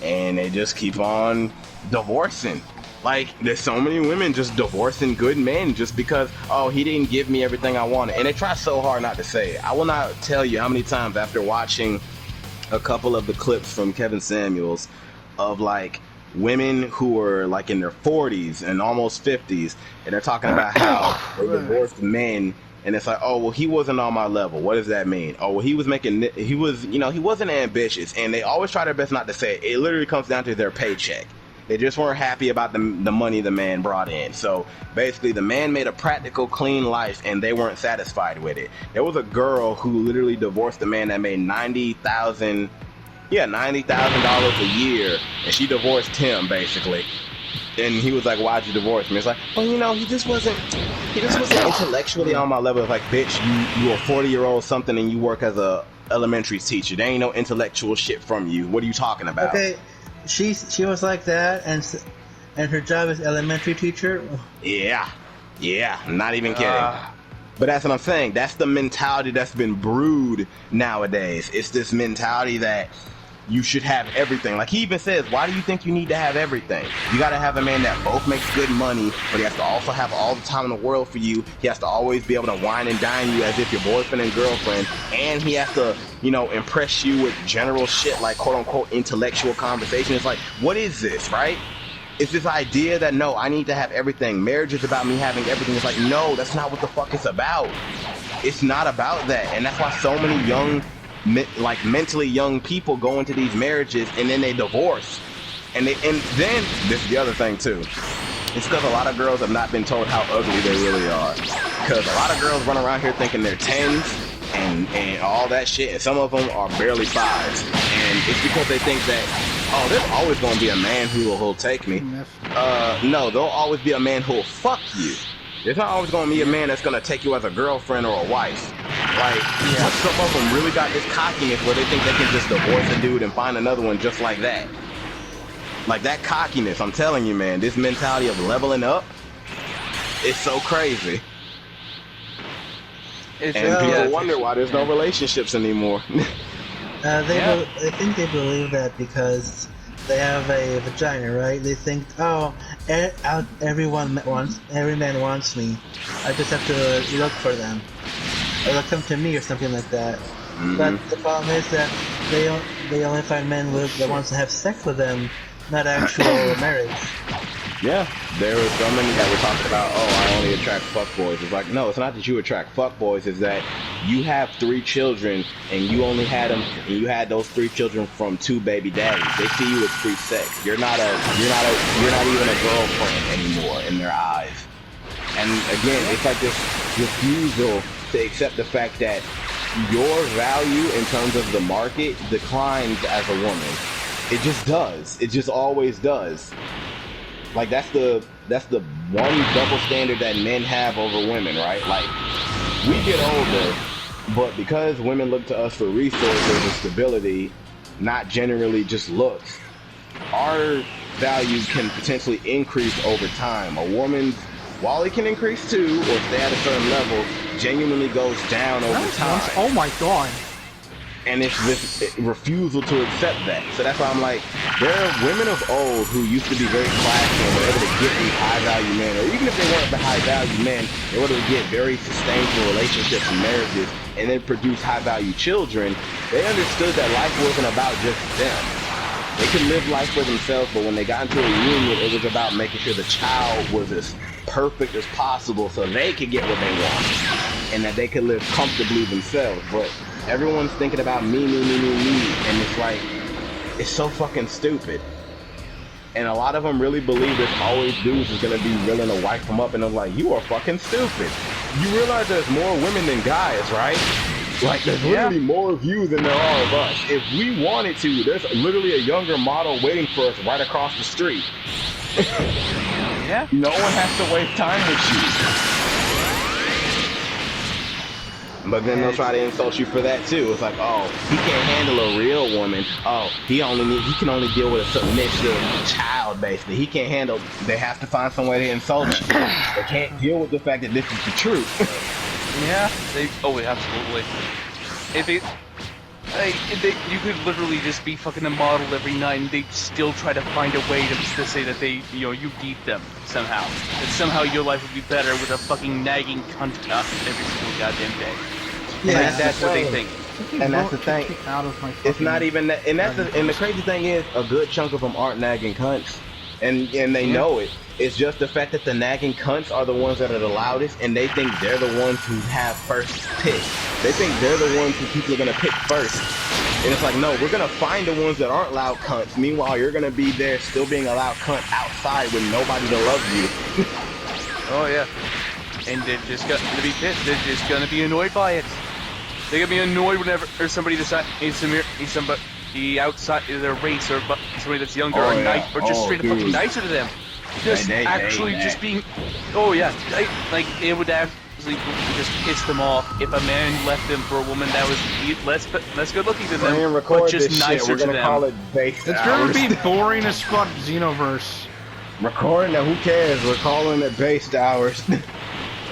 And they just keep on divorcing. Like, there's so many women just divorcing good men just because, oh, he didn't give me everything I wanted. And they try so hard not to say it. I will not tell you how many times after watching a couple of the clips from Kevin Samuels of, like, women who are like in their 40s and almost 50s, and they're talking about how they divorced men, and it's like, oh well, he wasn't on my level. What does that mean? Oh well, he wasn't ambitious, and they always try their best not to say it. It literally comes down to their paycheck. They just weren't happy about the money the man brought in. So basically, the man made a practical, clean life, and they weren't satisfied with it. There was a girl who literally divorced a man that made $90,000 a year, and she divorced him basically. And he was like, "Why'd you divorce me?" It's like, well, he just wasn't intellectually on my level. It's like, bitch, you a 40-year-old something, and you work as a elementary teacher. There ain't no intellectual shit from you. What are you talking about? Okay. She was like that, and her job is elementary teacher. Yeah, not even kidding. But that's what I'm saying. That's the mentality that's been brewed nowadays. It's this mentality that you should have everything. Like he even says, why do you think you need to have everything? You got to have a man that both makes good money, but he has to also have all the time in the world for you. He has to always be able to wine and dine you as if your boyfriend and girlfriend, and he has to, impress you with general shit like quote-unquote intellectual conversation. It's like, what is this, right? It's this idea that, no, I need to have everything. Marriage is about me having everything. It's like, no, that's not what the fuck it's about. It's not about that. And that's why so many mentally young people go into these marriages and then they divorce. And then this is the other thing too. It's because a lot of girls have not been told how ugly they really are. Because a lot of girls run around here thinking they're 10s and all that shit, and some of them are barely 5s. And it's because they think that, oh, there's always going to be a man who'll take me. No, there'll always be a man who'll fuck you. There's not always going to be a man that's going to take you as a girlfriend or a wife. Like, some of them really got this cockiness where they think they can just divorce a dude and find another one just like that. Like, that cockiness, I'm telling you, man, this mentality of leveling up, it's so crazy. And people wonder why there's no relationships anymore. I think they believe that because they have a vagina, right? They think, every man wants me. I just have to look for them, or they'll come to me or something like that. Mm-hmm. But the problem is that they only find men that wants to have sex with them, not actual marriage. Yeah, there were so many that were talking about, I only attract fuckboys. It's like, no, it's not that you attract fuckboys. It's that you have 3 children and you only had them, and you had those 3 children from 2 baby daddies. They see you as free sex. You're not even a girlfriend anymore in their eyes. And again, it's like this refusal to accept the fact that your value in terms of the market declines as a woman. It just does. It just always does. Like, that's the one double standard that men have over women, right? Like, we get older, but because women look to us for resources and stability, not generally just looks, our value can potentially increase over time. A woman's, while it can increase too, or stay at a certain level, genuinely goes down over time. Oh my god. And it's this refusal to accept that. So that's why I'm like, there are women of old who used to be very classy and were able to get these high-value men, or even if they weren't the high-value men, they were able to get very sustainable relationships and marriages and then produce high-value children. They understood that life wasn't about just them. They could live life for themselves, but when they got into a union, it was about making sure the child was as perfect as possible so they could get what they want and that they could live comfortably themselves. But everyone's thinking about me, and it's like, it's so fucking stupid. And a lot of them really believe there's always dudes who's gonna be willing to wipe them up, and I'm like, you are fucking stupid. You realize there's more women than guys, right? Like, there's literally more of you than there are of us. If we wanted to, there's literally a younger model waiting for us right across the street. Yeah. No one has to waste time with you. But then they'll try to insult you for that too. It's like, oh, he can't handle a real woman. Oh, he can only deal with a submissive child, basically. He can't handle. They have to find some way to insult you. They can't deal with the fact that this is the truth. Yeah, absolutely. You could literally just be fucking a model every night, and they'd still try to find a way to say that you beat them somehow. That somehow your life would be better with a fucking nagging cunt every single goddamn day. Yeah, that's what they think. And that's the thing. It's not even that, and the crazy thing is, a good chunk of them aren't nagging cunts, and they know it. It's just the fact that the nagging cunts are the ones that are the loudest, and they think they're the ones who have first pick. They think they're the ones who people are gonna pick first. And it's like, no, we're gonna find the ones that aren't loud cunts. Meanwhile, you're gonna be there still being a loud cunt outside with nobody to love you. Oh yeah. And they're just gonna be pissed. They're just gonna be annoyed by it. They're gonna be annoyed whenever somebody decides somebody outside their race, or somebody that's younger or nice, or just straight up fucking nicer to them. Just just being. Oh yeah, like it would actually just piss them off if a man left them for a woman that was less good looking than them, but just nicer to them. Call it base it's hours. gonna be boring as fuck, Xenoverse. Recording now, who cares? We're calling it based hours.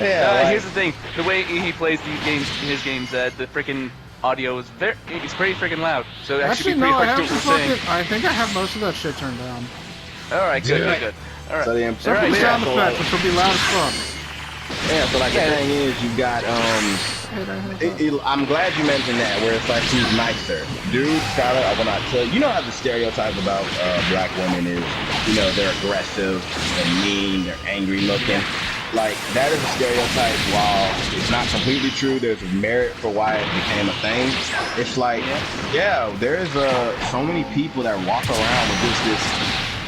Yeah. Here's the thing: the way he plays his games, the freaking audio is it's pretty freaking loud. So that should be pretty hard to saying. I think I have most of that shit turned down. All right, good. All right. So the sound effects, which will be loud as fuck. Yeah, so like the thing is, you got I'm glad you mentioned that, where it's like who's nicer. Dude, Skylar, I will not tell you. You know how the stereotype about black women is, you know, they're aggressive, they're mean, they're angry looking. Like, that is a stereotype. While it's not completely true, there's merit for why it became a thing. It's like, yeah, there's so many people that walk around with this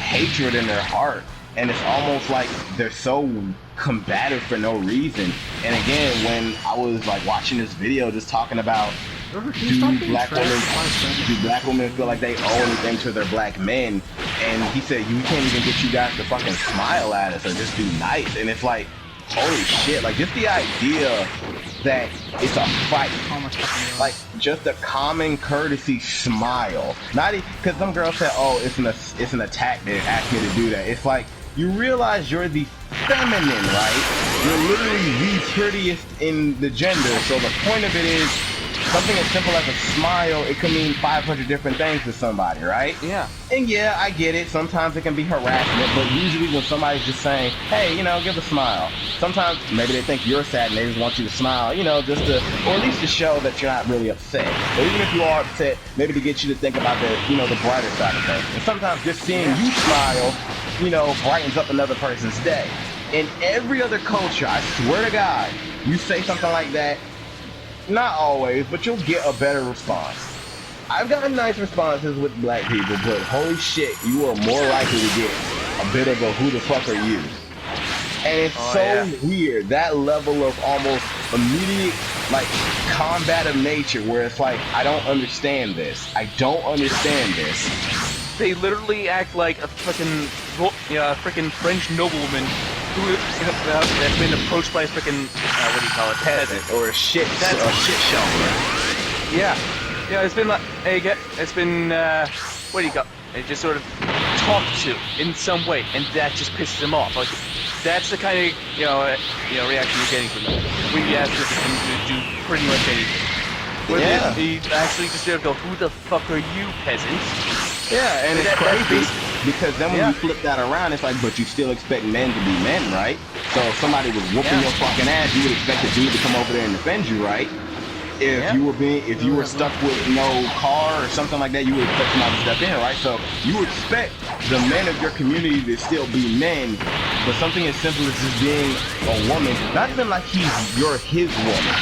hatred in their heart. And it's almost like they're so combative for no reason. And again, when I was like watching this video just talking about do black women feel like they owe anything to their black men, and he said you can't even get you guys to fucking smile at us or just be nice. And it's like, holy shit, like just the idea that it's a fight, like just a common courtesy smile, not because some girls said, oh, it's an attack, they asked me to do that. It's like, you realize you're the feminine, right? You're literally the prettiest in the gender. So the point of it is, something as simple as a smile, it can mean 500 different things to somebody, right? Yeah. And yeah, I get it. Sometimes it can be harassment, but usually when somebody's just saying, hey, you know, give a smile. Sometimes maybe they think you're sad and they just want you to smile, you know, just to, or at least to show that you're not really upset. Or even if you are upset, maybe to get you to think about the, you know, the brighter side of things. And sometimes just seeing you smile, you know, brightens up another person's day. In every other culture, I swear to God, you say something like that, not always, but you'll get a better response. I've gotten nice responses with black people, but holy shit, you are more likely to get a bit of a who the fuck are you? And it's weird, that level of almost immediate, like, combative nature, where it's like, I don't understand this. I don't understand this. They literally act like a freaking French noblewoman who has been approached by a freaking what do you call it, peasant or a shit shoveler. Yeah, it's been like it's been what do you call it? It just sort of talked to in some way, and that just pisses him off. Like that's the kind of reaction you're getting from them when you ask them to do pretty much anything. Where they actually just go, who the fuck are you, peasants? Yeah, and it's crazy because then when you flip that around, it's like, but you still expect men to be men, right? So if somebody was whooping your fucking ass, you would expect a dude to come over there and defend you, right? If you were stuck with no car or something like that, you would expect somebody to step in, right? So you expect the men of your community to still be men, but something as simple as just being a woman, not even like you're his woman.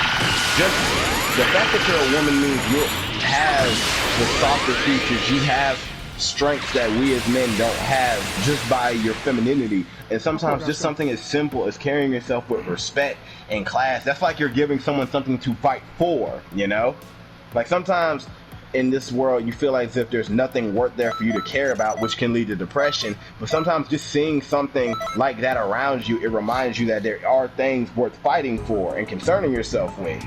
Just the fact that you're a woman means you have the softer features, you have strengths that we as men don't have just by your femininity. And sometimes just something as simple as carrying yourself with respect and class, that's like you're giving someone something to fight for, you know? Like sometimes in this world you feel as if there's nothing worth there for you to care about, which can lead to depression. But sometimes just seeing something like that around you, it reminds you that there are things worth fighting for and concerning yourself with.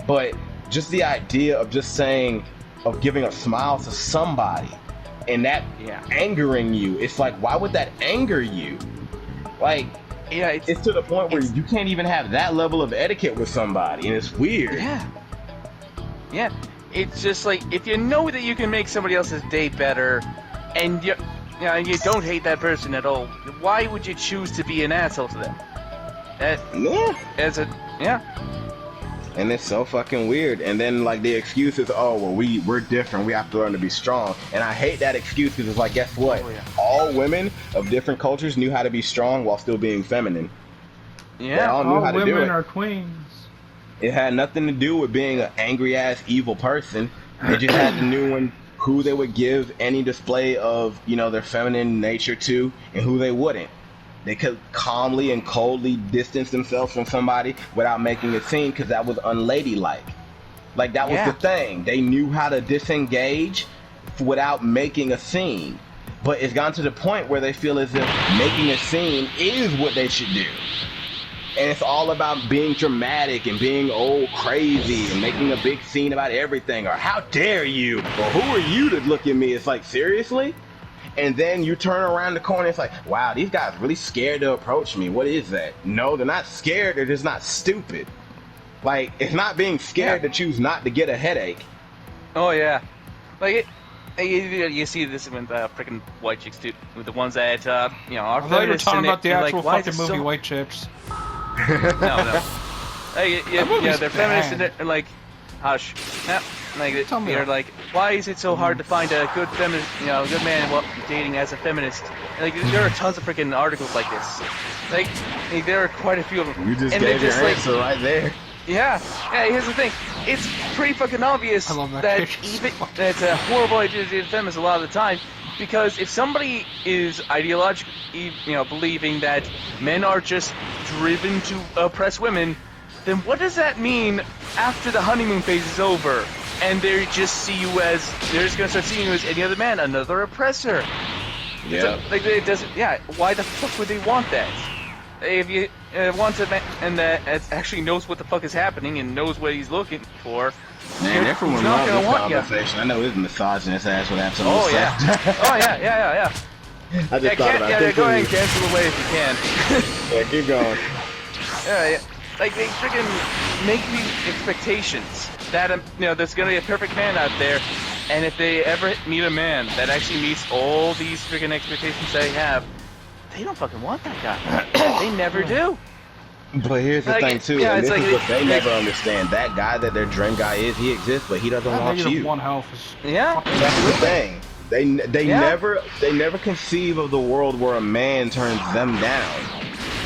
But just the idea of just saying, of giving a smile to somebody and that angering you, it's like, why would that anger you? Like, it's to the point where you can't even have that level of etiquette with somebody, and it's weird. Yeah, it's just like, if you know that you can make somebody else's day better, and you don't hate that person at all, why would you choose to be an asshole to them? And it's so fucking weird. And then like the excuse is, oh well, we're different. We have to learn to be strong. And I hate that excuse because it's like, guess what? Oh, yeah. All women of different cultures knew how to be strong while still being feminine. Yeah, they all knew how to do it. Women are queens. It had nothing to do with being an angry ass evil person. They just had to know who they would give any display of, you know, their feminine nature to, and who they wouldn't. They could calmly and coldly distance themselves from somebody without making a scene because that was unladylike. Like, that was the thing. They knew how to disengage without making a scene. But it's gotten to the point where they feel as if making a scene is what they should do. And it's all about being dramatic and being crazy and making a big scene about everything. Or how dare you? Or who are you to look at me? It's like, seriously? And then you turn around the corner, it's like, wow, these guys really scared to approach me. What is that? No, they're not scared, they're just not stupid. Like, it's not being scared to choose not to get a headache. Oh, yeah. Like, you see this with freaking white chicks, too. With the ones that, you know, are feminists. I thought you were talking about the actual like, fucking movie White Chicks. No. Yeah, they're feminists and like, hush. Yeah. Like, they're like, why is it so hard to find a good feminist, you know, good man while dating as a feminist? And, like, there are tons of freaking articles like this. Like, there are quite a few of them. You just gave your answer right there. Yeah. Here's the thing. It's pretty fucking obvious that even that's a horrible idea to be a feminist a lot of the time. Because if somebody is ideologically, you know, believing that men are just driven to oppress women, then what does that mean after the honeymoon phase is over? And they just see you as, they're just gonna start seeing you as any other man, another oppressor. Yeah. So, like, it doesn't, why the fuck would they want that? If you want a man and that actually knows what the fuck is happening and knows what he's looking for, man, everyone loves this conversation. I know his misogynist ass would absolutely oh, yeah. Yeah. I just thought about it. Go ahead and cancel away if you can. Yeah, keep going. Yeah. Like, they freaking make these expectations that, you know, there's gonna be a perfect man out there, and if they ever meet a man that actually meets all these freaking expectations they have, they don't fucking want that guy. They never do. But here's the thing too, and this is what they never understand. That guy that their dream guy is, he exists, but he doesn't want you. One health is that's the thing. They never conceive of the world where a man turns them down.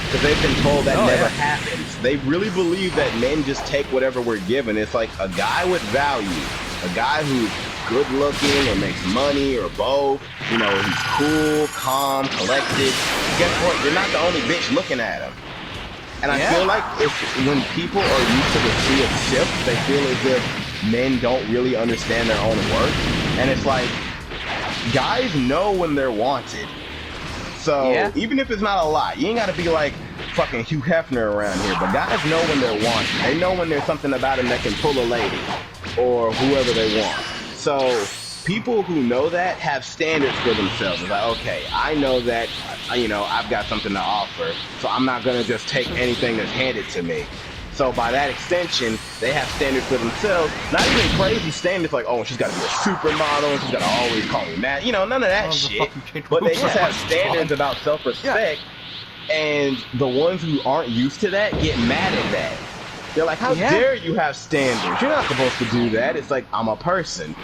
Because they've been told that never happens. They really believe that men just take whatever we're given. It's like a guy with value, a guy who's good looking or makes money or both. You know, he's cool, calm, collected. Guess what? You're not the only bitch looking at him. And I feel like when people are used to the sea of shift, they feel as if men don't really understand their own worth. And it's like, guys know when they're wanted. So, even if it's not a lot, you ain't gotta be like fucking Hugh Hefner around here, but guys know when they're wanted. They know when there's something about them that can pull a lady, or whoever they want. So, people who know that have standards for themselves. It's like, okay, I know that, you know, I've got something to offer, so I'm not gonna just take anything that's handed to me. So by that extension, they have standards for themselves. Not even crazy standards like, oh, she's got to be a supermodel, and she's got to always call me mad. You know, none of that shit. But they just have standards about self-respect, and the ones who aren't used to that get mad at that. They're like, how dare you have standards? You're not supposed to do that. It's like, I'm a person.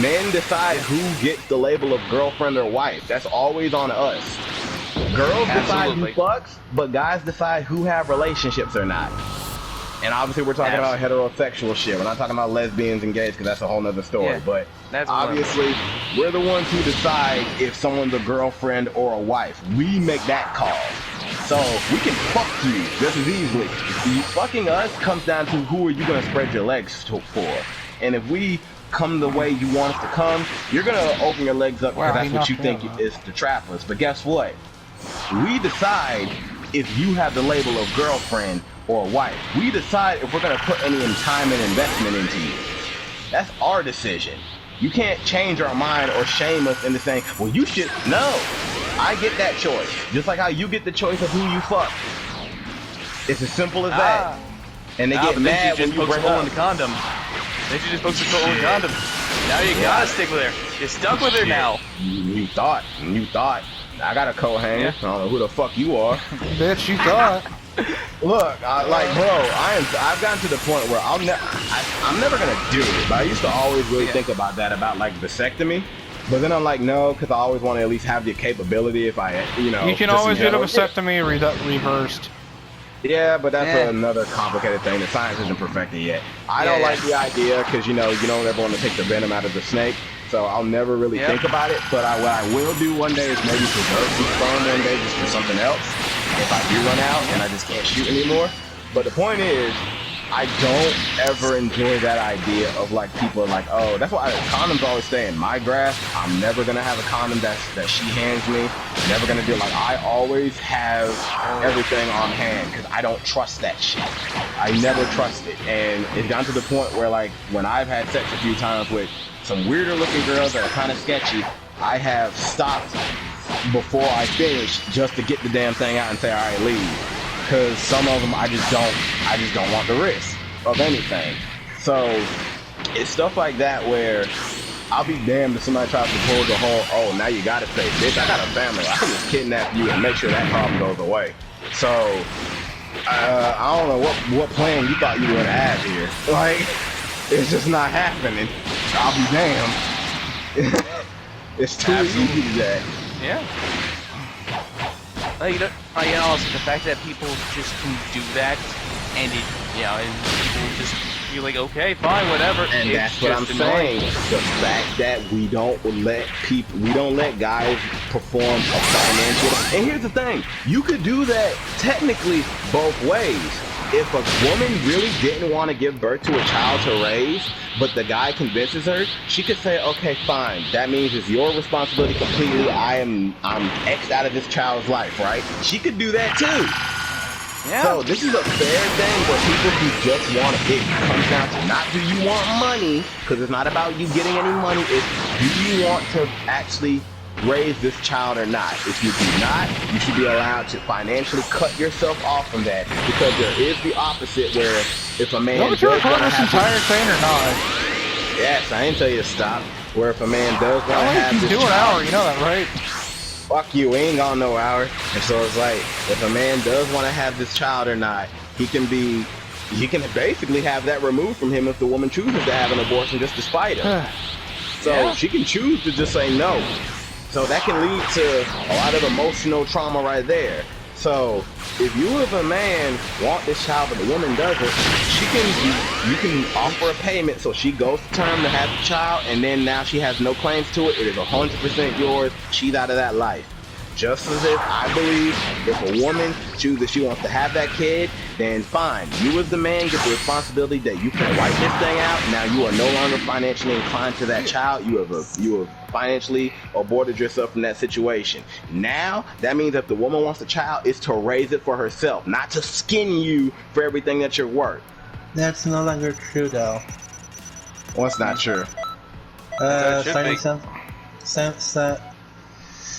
Men decide who gets the label of girlfriend or wife. That's always on us. Girls decide who fucks, but guys decide who have relationships or not. And obviously we're talking about heterosexual shit. We're not talking about lesbians and gays because that's a whole nother story. But obviously we're the ones who decide if someone's a girlfriend or a wife. We make that call. So we can fuck you just as easily. Fucking us comes down to who are you going to spread your legs for. And if we come the way you want us to come, you're going to open your legs up because that's what you think is to trap us. But guess what? We decide if you have the label of girlfriend or wife. We decide if we're going to put any time and investment into you. That's our decision. You can't change our mind or shame us into saying, well, you should. No, I get that choice. Just like how you get the choice of who you fuck. It's as simple as that. And they get mad when you break up. The condom. They just folks to own condom. Now you gotta stick with her. You're stuck with her now. You thought. I got a coat hanger. I don't know who the fuck you are. Bitch, you thought. Look, I've gotten to the point where I'm never gonna do it. But I used to always really think about that, about like vasectomy. But then I'm like, no, because I always want to at least have the capability if I, You can always get a vasectomy reversed. Yeah, but that's another complicated thing. The science isn't perfected yet. I don't like the idea because, you don't ever want to take the venom out of the snake. So I'll never really think about it. But what I will do one day is maybe preserve some sperm one day just for something else. If I do run out and I just can't shoot anymore. But the point is, I don't ever enjoy that idea of like people are like, oh, that's why condoms always stay in my grasp. I'm never gonna have a condom that she hands me. Never gonna do like I always have everything on hand because I don't trust that shit. I never trust it, and it's gotten to the point where like when I've had sex a few times with some weirder looking girls that are kind of sketchy, I have stopped before I finish just to get the damn thing out and say, all right, leave. Because some of them I just don't want the risk of anything. So it's stuff like that where I'll be damned if somebody tries to pull the whole, oh, now you gotta say, bitch, I got a family. I can just kidnap you and make sure that problem goes away. So I don't know what plan you thought you were gonna have here. Like, it's just not happening. I'll be damned. It's too easy to do that. Yeah. Also the fact that people just can do that, and and people just feel like, okay, fine, whatever. And that's what I'm saying. The fact that we don't let guys perform a financial. And here's the thing: you could do that technically both ways. If a woman really didn't want to give birth to a child to raise, but the guy convinces her, she could say, okay, fine. That means it's your responsibility completely. I'm X'd out of this child's life, right? She could do that too. Yeah. So this is a fair thing where people who just want to, it comes down to not do you want money, because it's not about you getting any money, it's do you want to actually raise this child or not. If you do not, you should be allowed to financially cut yourself off from that, because there is the opposite where if a man does want to have this entire thing or not? Yes, I didn't tell you to stop. Where if a man does want to have this child, an hour, you know that, right? Fuck you, we ain't got no hour. And so it's like, if a man does want to have this child or not, he can basically have that removed from him if the woman chooses to have an abortion just to spite him. So she can choose to just say no. So that can lead to a lot of emotional trauma right there. So if you as a man want this child but the woman doesn't, you can offer a payment so she goes to term to have the child, and then now she has no claims to it. It is 100% yours. She's out of that life. Just as if I believe if a woman chooses she wants to have that kid, then fine. You as the man get the responsibility that you can wipe this thing out. Now you are no longer financially inclined to that child. You have financially aborted yourself from that situation. Now that means if the woman wants a child, it's to raise it for herself, not to skin you for everything that you're worth. That's no longer true, though. What's not true?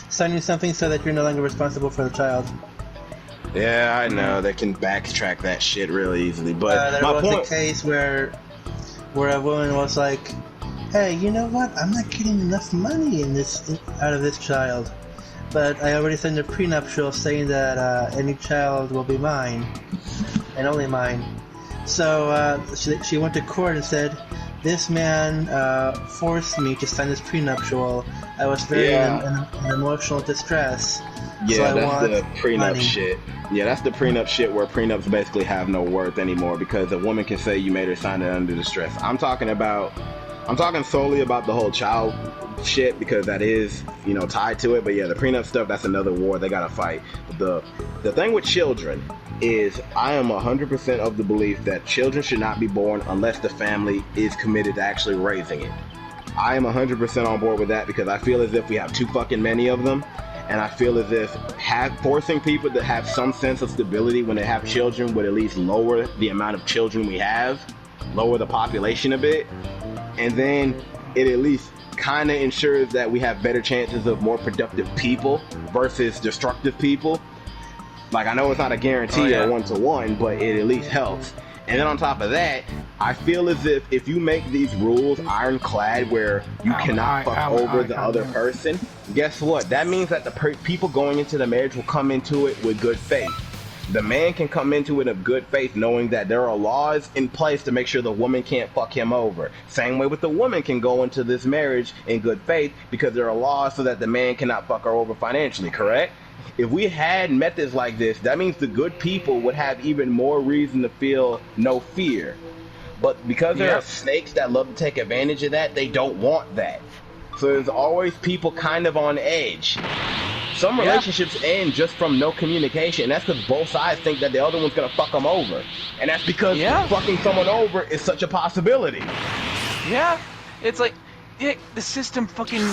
Signing something so that you're no longer responsible for the child. Yeah, I know. They can backtrack that shit really easily, but there was a case where a woman was like, "Hey, you know what? I'm not getting enough money out of this child, but I already signed a prenuptial saying that any child will be mine, and only mine." So she went to court and said, "This man forced me to sign this prenuptial. I was very in emotional distress." Yeah, so that's the prenup shit. Yeah, that's the prenup shit where prenups basically have no worth anymore because a woman can say you made her sign it under distress. I'm talking solely about the whole child shit because that is, tied to it. But yeah, the prenup stuff, that's another war they gotta fight. The thing with children is I am 100% of the belief that children should not be born unless the family is committed to actually raising it. I am 100% on board with that because I feel as if we have too fucking many of them, and I feel as if forcing people to have some sense of stability when they have children would at least lower the amount of children we have, lower the population a bit, and then it at least kind of ensures that we have better chances of more productive people versus destructive people. Like, I know it's not a guarantee or one-to-one, but it at least helps. And then on top of that, I feel as if you make these rules ironclad where you cannot fuck over the other person, guess what? That means that the people going into the marriage will come into it with good faith. The man can come into it of good faith knowing that there are laws in place to make sure the woman can't fuck him over. Same way with the woman can go into this marriage in good faith because there are laws so that the man cannot fuck her over financially, correct? If we had methods like this, that means the good people would have even more reason to feel no fear. But because there are snakes that love to take advantage of that, they don't want that. So there's always people kind of on edge. Some relationships end just from no communication, and that's because both sides think that the other one's gonna fuck them over. And that's because fucking someone over is such a possibility. Yeah, it's like, the system fucking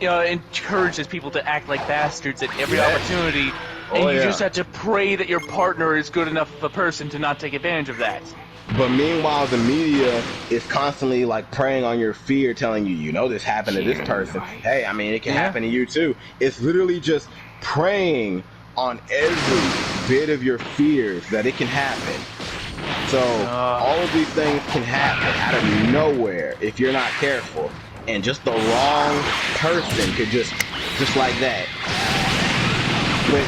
encourages people to act like bastards at every opportunity, and you just have to pray that your partner is good enough of a person to not take advantage of that. But meanwhile, the media is constantly like preying on your fear, telling you, you know, this happened to this person. Hey, I mean, it can happen to you too. It's literally just preying on every bit of your fears that it can happen. So all of these things can happen out of nowhere if you're not careful. And just the wrong person could just like that. But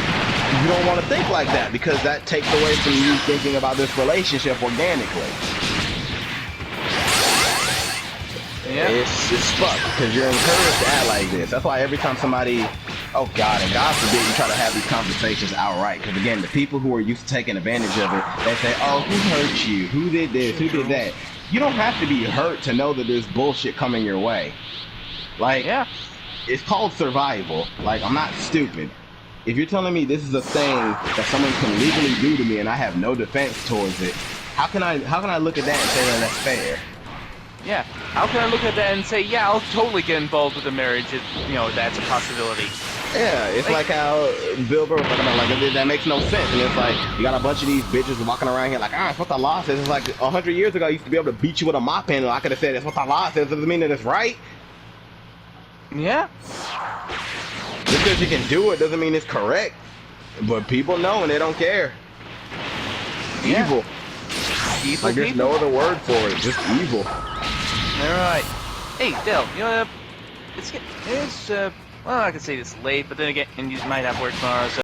you don't want to think like that because that takes away from you thinking about this relationship organically. Yeah. It's fucked because you're encouraged to act like this. That's why every time somebody, oh God, and God forbid you try to have these conversations outright. Because again, the people who are used to taking advantage of it, they say, oh, who hurt you? Who did this? Who did that? You don't have to be hurt to know that there's bullshit coming your way. Like, it's called survival. Like, I'm not stupid. If you're telling me this is a thing that someone can legally do to me and I have no defense towards it, how can I look at that and say that that's fair? Yeah, how can I look at that and say, yeah, I'll totally get involved with a marriage if, that's a possibility. Yeah, it's like how Bill Burr was talking about, like, that makes no sense. And it's like, you got a bunch of these bitches walking around here like, that's what the law says. It's like 100 years ago, I used to be able to beat you with a mop handle. I could have said, that's what the law says. Doesn't mean that it's right. Yeah. Just because you can do it doesn't mean it's correct. But people know and they don't care. Evil. Evil like, there's no other word for it. Just evil. Alright. Hey, Dell, it's well, I could say this late, but then again, and you might have work tomorrow, so